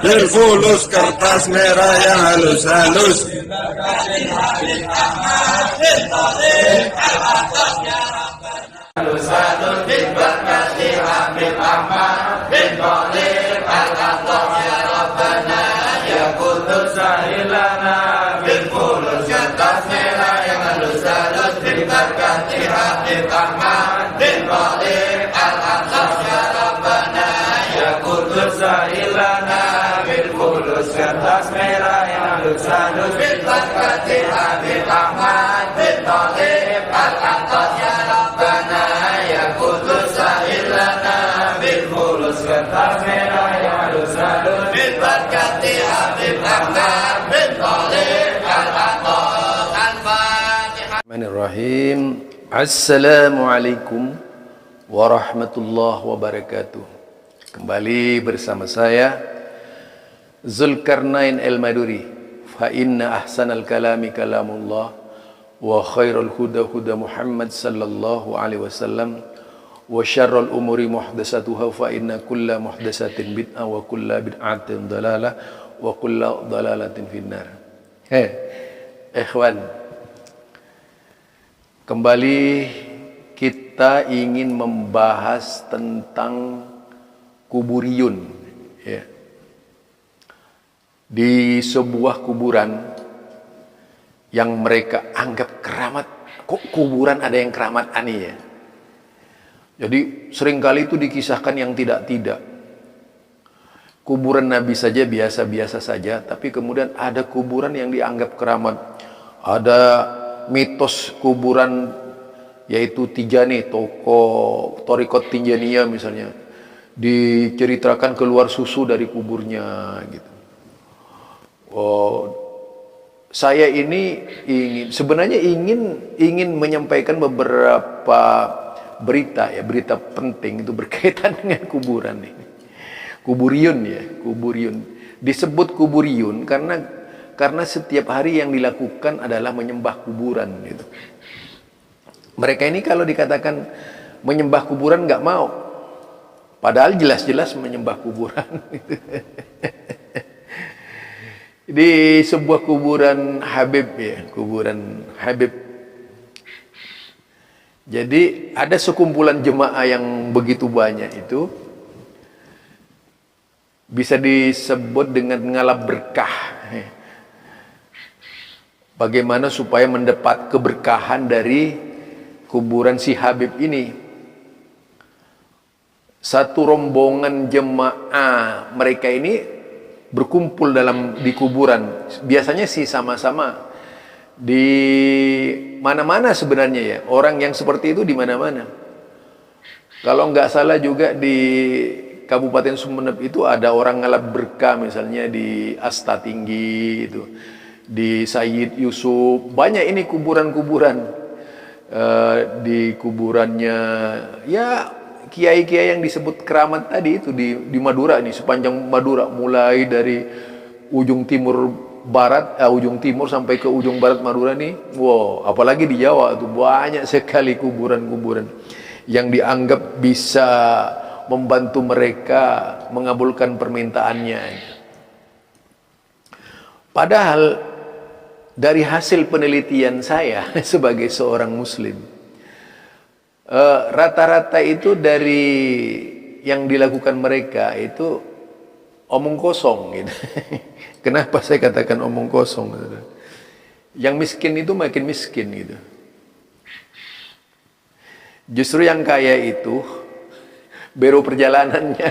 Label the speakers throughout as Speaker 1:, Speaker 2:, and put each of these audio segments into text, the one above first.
Speaker 1: Berfulus kertas merah yang halus-halus.
Speaker 2: Kertas merah yang halus-halus berkati Habib Ahmad bin Thalib al-Atas ya Rabbana ya Qudus sahil lana bil fulus. Kertas merah yang halus-halus berkati Habib Ahmad bin Thalib al-Atas. Al-Fatihah.
Speaker 3: Bismillahirrahmanirrahim. Assalamualaikum warahmatullahi wabarakatuh. Kembali bersama saya Zulkarnain Al-Maduri. Fa inna ahsanal kalami kalamullah wa khairul huda huda Muhammad sallallahu alaihi wasallam wa syarrul umuri muhdatsatuha fa inna kulla muhdatsatin bid'ah wa kulla bid'atin dalalah wa kulla dalalatin finnar. Ikhwan, kembali kita ingin membahas tentang kuburiyun, ya. Di sebuah kuburan yang mereka anggap keramat. Kok kuburan ada yang keramat aneh ya? Jadi seringkali itu dikisahkan yang tidak-tidak. Kuburan Nabi saja biasa-biasa saja, tapi kemudian ada kuburan yang dianggap keramat. Ada mitos kuburan yaitu Tijani, tokoh Thariqat Tijaniyah misalnya, diceritakan keluar susu dari kuburnya gitu. Oh, saya ini sebenarnya ingin menyampaikan beberapa berita ya, berita penting itu berkaitan dengan kuburan ini. Kuburiyun ya, kuburiyun. Disebut kuburiyun karena setiap hari yang dilakukan adalah menyembah kuburan gitu. Mereka ini kalau dikatakan menyembah kuburan nggak mau, padahal jelas-jelas menyembah kuburan. Di sebuah kuburan Habib ya, kuburan Habib. Jadi ada sekumpulan jemaah yang begitu banyak itu bisa disebut dengan ngalap berkah. Bagaimana supaya mendapat keberkahan dari kuburan si Habib ini? Satu rombongan jemaah mereka ini berkumpul di kuburan. Biasanya sih sama-sama di mana-mana sebenarnya ya. Orang yang seperti itu di mana-mana. Kalau nggak salah juga di Kabupaten Sumeneb itu ada orang ngalap berkah, misalnya di Asta Tinggi itu, di Sayyid Yusuf. Banyak ini kuburan-kuburan. Di kuburannya ya kiai-kiai yang disebut keramat tadi itu di Madura ini, sepanjang Madura, mulai dari ujung timur sampai ke ujung barat Madura nih. Wow, apalagi di Jawa itu banyak sekali kuburan-kuburan yang dianggap bisa membantu mereka mengabulkan permintaannya. Padahal dari hasil penelitian saya sebagai seorang muslim, rata-rata itu dari yang dilakukan mereka itu omong kosong gitu. Kenapa saya katakan omong kosong? Yang miskin itu makin miskin gitu. Justru yang kaya itu biro perjalanannya.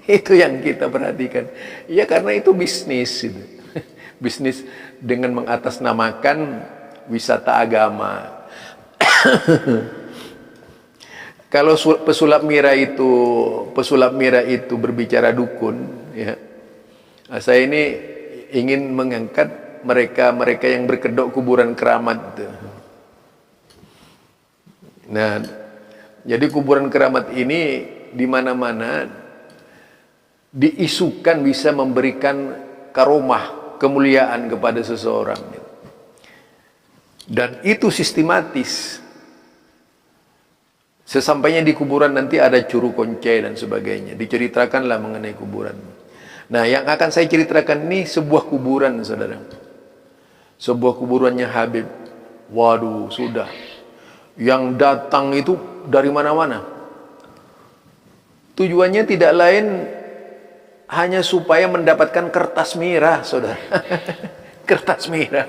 Speaker 3: Itu yang kita perhatikan. Ya karena itu bisnis gitu. Bisnis dengan mengatasnamakan wisata agama. Kalau pesulap mira itu berbicara dukun, ya, saya ini ingin mengangkat mereka yang berkedok kuburan keramat. Nah, jadi kuburan keramat ini di mana-mana diisukan bisa memberikan karomah, kemuliaan kepada seseorang, dan itu sistematis. Sesampainya di kuburan nanti ada curu konce dan sebagainya. Diceritakanlah mengenai kuburan. Nah, yang akan saya ceritakan ini sebuah kuburan, saudara. Sebuah kuburannya Habib. Waduh, sudah. Yang datang itu dari mana-mana. Tujuannya tidak lain hanya supaya mendapatkan kertas merah, saudara. Kertas merah.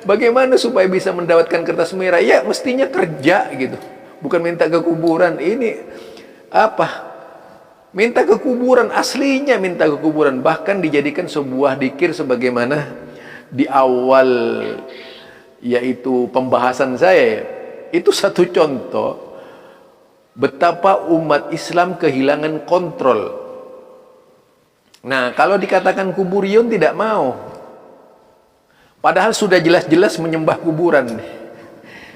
Speaker 3: Bagaimana supaya bisa mendapatkan kertas merah? Ya mestinya kerja gitu, bukan minta ke kuburan. Ini apa? Minta ke kuburan, aslinya minta ke kuburan. Bahkan dijadikan sebuah dzikir sebagaimana di awal yaitu pembahasan saya. Itu satu contoh betapa umat Islam kehilangan kontrol. Nah, kalau dikatakan kuburiyun tidak mau. Padahal sudah jelas-jelas menyembah kuburan.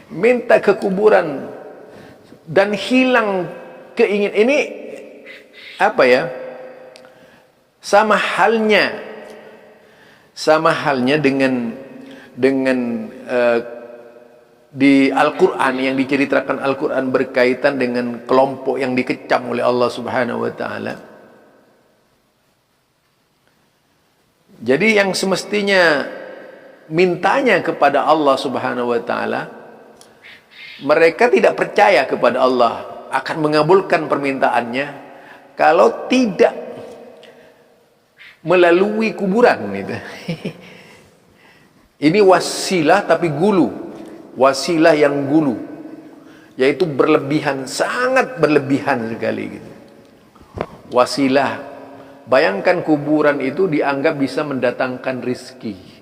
Speaker 3: Minta ke kuburan dan hilang keinginan. Ini apa ya? Sama halnya dengan di Al-Quran, yang diceritakan Al-Quran berkaitan dengan kelompok yang dikecam oleh Allah Subhanahu wa taala. Jadi yang semestinya mintanya kepada Allah Subhanahu wa taala, mereka tidak percaya kepada Allah akan mengabulkan permintaannya kalau tidak melalui kuburan gitu. Ini wasilah tapi gulu. Wasilah yang gulu, yaitu berlebihan, sangat berlebihan sekali gitu. Wasilah. Bayangkan kuburan itu dianggap bisa mendatangkan rizki.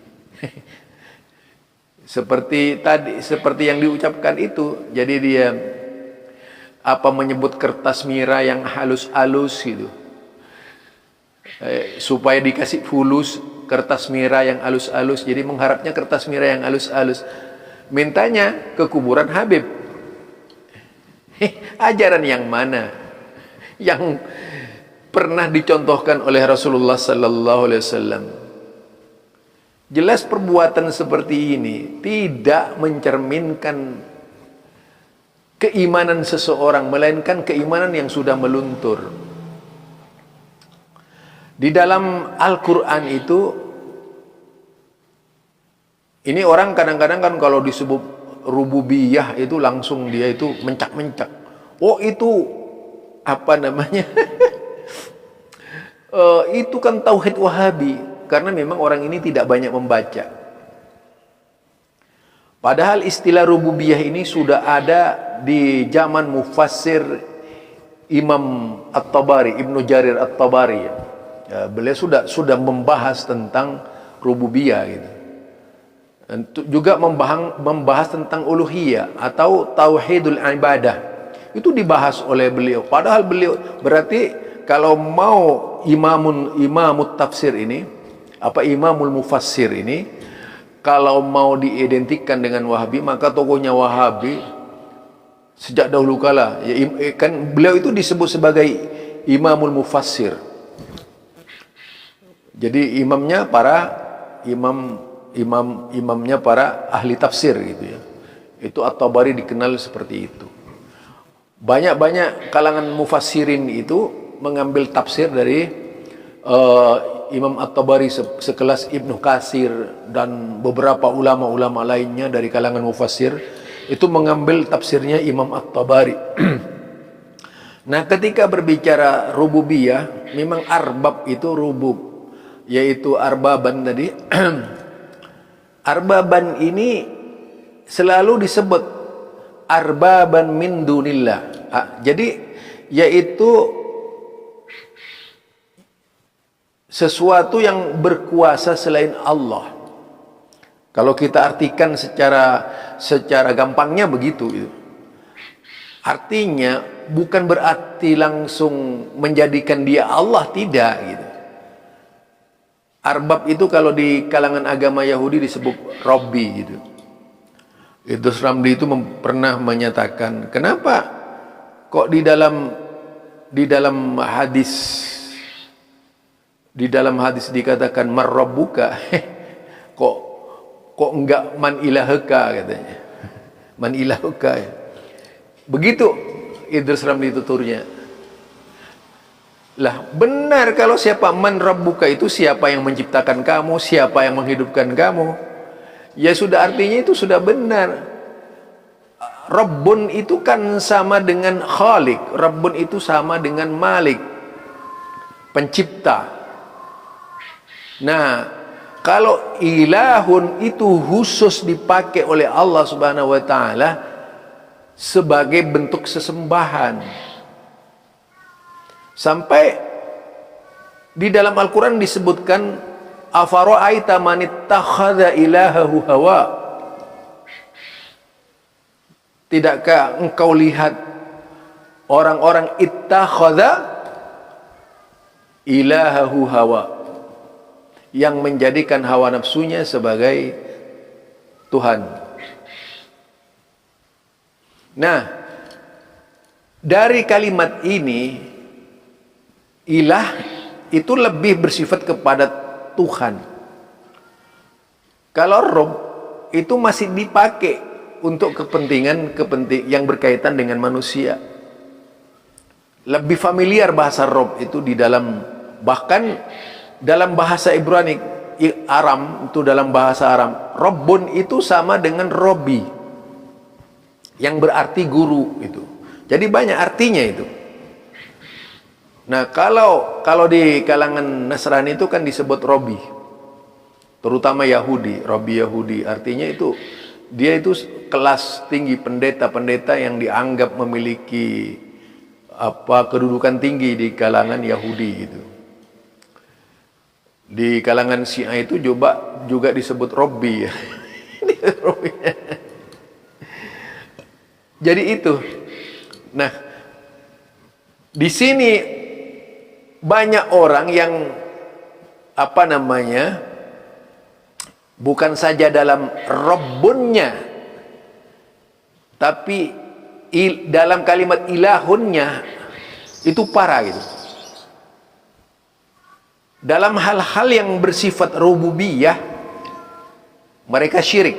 Speaker 3: Seperti yang diucapkan itu. Jadi dia menyebut kertas mira yang halus-halus gitu, supaya dikasih fulus kertas mira yang halus-halus. Jadi mengharapnya kertas mira yang halus-halus. Mintanya ke kuburan Habib. Ajaran yang mana yang pernah dicontohkan oleh Rasulullah sallallahu alaihi wasallam? Jelas perbuatan seperti ini tidak mencerminkan keimanan seseorang, melainkan keimanan yang sudah meluntur. Di dalam Al-Quran itu, ini orang kadang-kadang kan kalau disebut rububiyah itu langsung dia itu mencak-mencak. Oh itu apa namanya? Itu kan tauhid Wahabi. Karena memang orang ini tidak banyak membaca. Padahal istilah rububiyah ini sudah ada di zaman mufassir Imam At-Tabari, Ibnu Jarir At-Tabari. Ya, beliau sudah membahas tentang rububiyah gitu. Dan juga membahas tentang uluhiyah atau tauhidul ibadah. Itu dibahas oleh beliau. Padahal beliau berarti kalau mau imamut tafsir ini, imamul mufassir ini, kalau mau diidentikan dengan Wahabi, maka tokohnya Wahabi sejak dahulu kala, ya, kan beliau itu disebut sebagai imamul mufassir. Jadi imamnya para ahli tafsir gitu ya. Itu At-Tabari dikenal seperti itu. Banyak kalangan mufassirin itu mengambil tafsir dari Imam At-Tabari, sekelas Ibnu Katsir dan beberapa ulama-ulama lainnya dari kalangan mufassir itu mengambil tafsirnya Imam At-Tabari. Nah, ketika berbicara rububiyah, memang arbab itu rubub, yaitu arbaban tadi. Arbaban ini selalu disebut arbaban min dunillah. Jadi yaitu sesuatu yang berkuasa selain Allah. Kalau kita artikan secara gampangnya begitu gitu. Artinya bukan berarti langsung menjadikan dia Allah, tidak gitu. Arbab itu kalau di kalangan agama Yahudi disebut Rabbi gitu. Itu Ramli itu pernah menyatakan, kenapa kok di dalam hadis dikatakan marrabbuka, kok enggak man ilahuka katanya. Man ilahuka. Begitu Idris Ramli tuturnya. Lah benar, kalau siapa man rabbuka itu siapa yang menciptakan kamu, siapa yang menghidupkan kamu, ya sudah, artinya itu sudah benar. Rabbun itu kan sama dengan Khalik, Rabbun itu sama dengan Malik, pencipta. Nah, kalau ilahun itu khusus dipakai oleh Allah Subhanahu wa taala sebagai bentuk sesembahan. Sampai di dalam Al-Quran disebutkan, afara'aita man ittakhadha ilahahu hawa. Tidakkah engkau lihat orang-orang ittakhadha ilahahu hawa, yang menjadikan hawa nafsunya sebagai Tuhan. Nah, dari kalimat ini, ilah itu lebih bersifat kepada Tuhan. Kalau Rob itu masih dipakai untuk kepentingan yang berkaitan dengan manusia. Lebih familiar bahasa Rob itu di dalam, bahkan dalam bahasa Ibrani Aram, itu dalam bahasa Aram, Robbun itu sama dengan Robi, yang berarti guru itu. Jadi banyak artinya itu. Nah, kalau di kalangan Nasrani itu kan disebut Robi, terutama Yahudi, Robi Yahudi, artinya itu dia itu kelas tinggi, pendeta-pendeta yang dianggap memiliki kedudukan tinggi di kalangan Yahudi gitu. Di kalangan Syiah itu juga disebut Robi. Jadi itu. Nah, di sini banyak orang yang bukan saja dalam Rabbunnya, tapi dalam kalimat ilahunnya itu parah gitu. Dalam hal-hal yang bersifat rububiyah mereka syirik.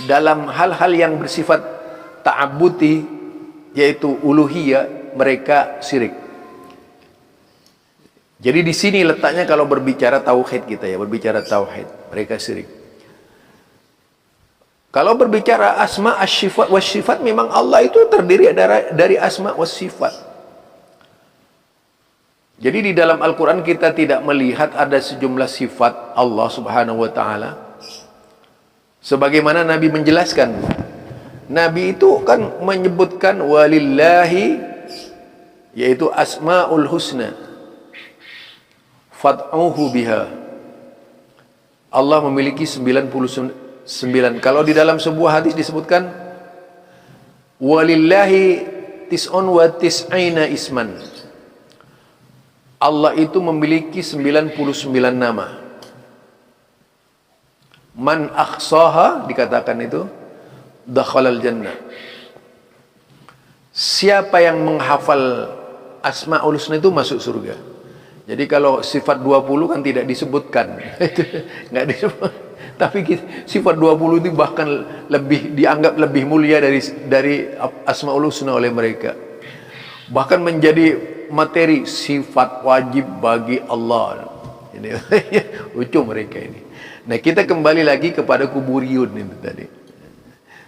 Speaker 3: Dalam hal-hal yang bersifat ta'abuti, yaitu uluhiyah, mereka syirik. Jadi di sini letaknya kalau berbicara tauhid kita ya, berbicara tauhid, mereka syirik. Kalau berbicara asma, as-sifat, was-sifat, memang Allah itu terdiri dari asma was-sifat. Jadi di dalam Al-Quran kita tidak melihat ada sejumlah sifat Allah Subhanahu wa ta'ala. Sebagaimana Nabi menjelaskan, Nabi itu kan menyebutkan walillahi, yaitu asma'ul husna, fad'uhu biha. Allah memiliki 99. Kalau di dalam sebuah hadis disebutkan walillahi tis'un wa tis'ina isman. Allah itu memiliki 99 nama. Man akhsaha, dikatakan itu dakhalal jannah. Siapa yang menghafal asmaul husna itu masuk surga. Jadi kalau sifat 20 kan tidak disebutkan. Enggak disebut. Tapi sifat 20 itu bahkan dianggap lebih mulia dari asmaul husna oleh mereka. Bahkan menjadi materi sifat wajib bagi Allah. Ini lucu mereka ini. Nah, kita kembali lagi kepada kuburiyun itu tadi.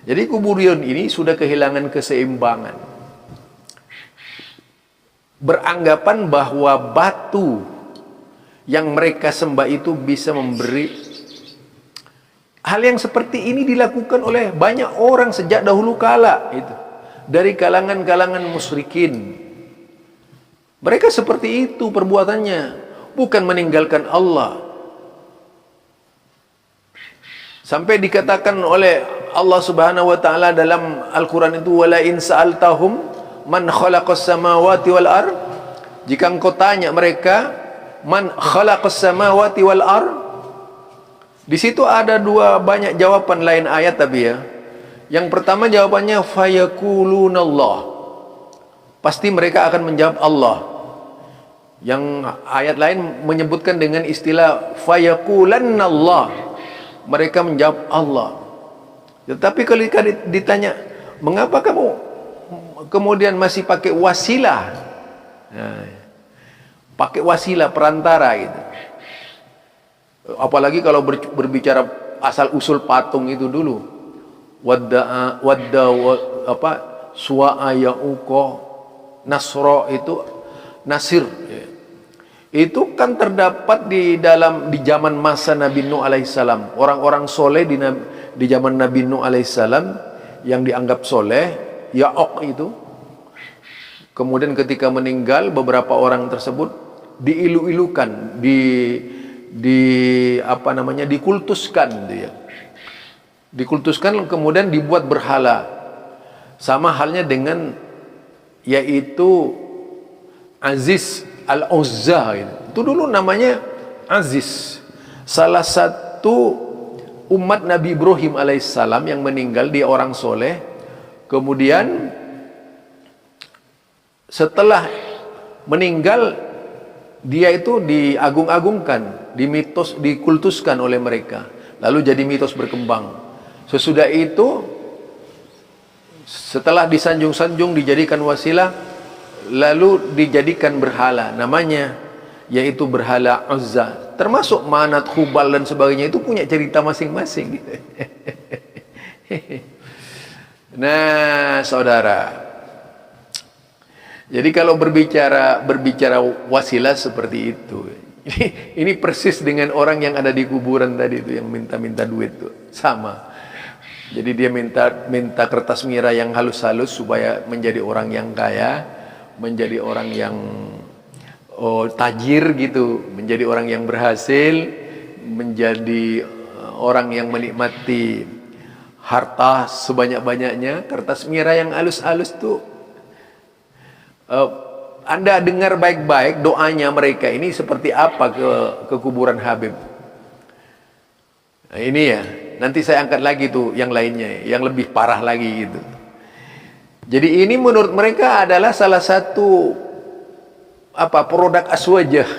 Speaker 3: Jadi kuburiyun ini sudah kehilangan keseimbangan. Beranggapan bahwa batu yang mereka sembah itu bisa memberi. Hal yang seperti ini dilakukan oleh banyak orang sejak dahulu kala itu. Dari kalangan-kalangan musyrikin. Mereka seperti itu perbuatannya, bukan meninggalkan Allah. Sampai dikatakan oleh Allah Subhanahu wa taala dalam Al-Qur'an itu, wala in sa'altahum man khalaqas samawati wal ard. Jika engkau tanya mereka, man khalaqas samawati wal ard. Di situ ada banyak jawaban lain ayat tapi ya. Yang pertama jawabannya fayakulunallah. Pasti mereka akan menjawab Allah. Yang ayat lain menyebutkan dengan istilah fayakulannallah. Mereka menjawab Allah. Tetapi kalau ditanya, mengapa kamu kemudian masih pakai wasilah. Nah, pakai wasilah perantara gitu. Apalagi kalau berbicara asal usul patung itu dulu. Suwa'a ya'uqa nasro itu nasir. Itu kan terdapat di zaman masa Nabi Nuh alaihissalam. Orang-orang soleh di zaman Nabi Nuh alaihissalam yang dianggap soleh, Ya'uq itu. Kemudian ketika meninggal, beberapa orang tersebut diilu-ilukan, dikultuskan dia. Dikultuskan kemudian dibuat berhala. Sama halnya dengan yaitu Aziz Al-Uzza itu dulu namanya Aziz, salah satu umat Nabi Ibrahim alaihissalam yang meninggal, dia orang soleh. Kemudian setelah meninggal dia itu diagung-agungkan, dikultuskan oleh mereka, lalu jadi mitos berkembang. Sesudah itu setelah disanjung-sanjung dijadikan wasilah, lalu dijadikan berhala, namanya yaitu berhala Uzza. Termasuk Manat, Hubal dan sebagainya itu punya cerita masing-masing. Nah, saudara, jadi kalau berbicara wasilah seperti itu, ini persis dengan orang yang ada di kuburan tadi itu yang minta-minta duit tuh, sama. Jadi dia minta kertas mira yang halus-halus supaya menjadi orang yang kaya, menjadi orang yang tajir gitu, menjadi orang yang berhasil, menjadi orang yang menikmati harta sebanyak-banyaknya. Kertas mira yang halus-halus tuh, Anda dengar baik-baik doanya mereka ini seperti apa ke kuburan Habib. Nah, ini ya, nanti saya angkat lagi tuh yang lainnya, yang lebih parah lagi gitu. Jadi ini menurut mereka adalah salah satu produk aswajah.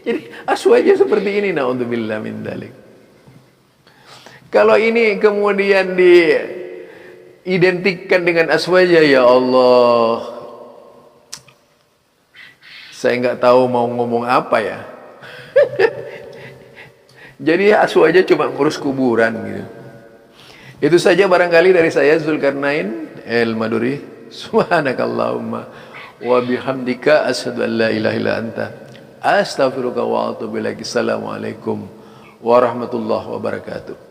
Speaker 3: Jadi aswajah seperti ini, naudzubillah min dzalik. Kalau ini kemudian diidentikan dengan aswajah, ya Allah, saya nggak tahu mau ngomong apa ya. Jadi aswajah cuma ngurus kuburan gitu. Itu saja barangkali dari saya, Zulkarnain El-Maduri. Subhanakallahumma wa bihamdika asyhadu an la ilaha illa anta astaghfiruka wa atubu ilaik. Assalamualaikum warahmatullahi wabarakatuh.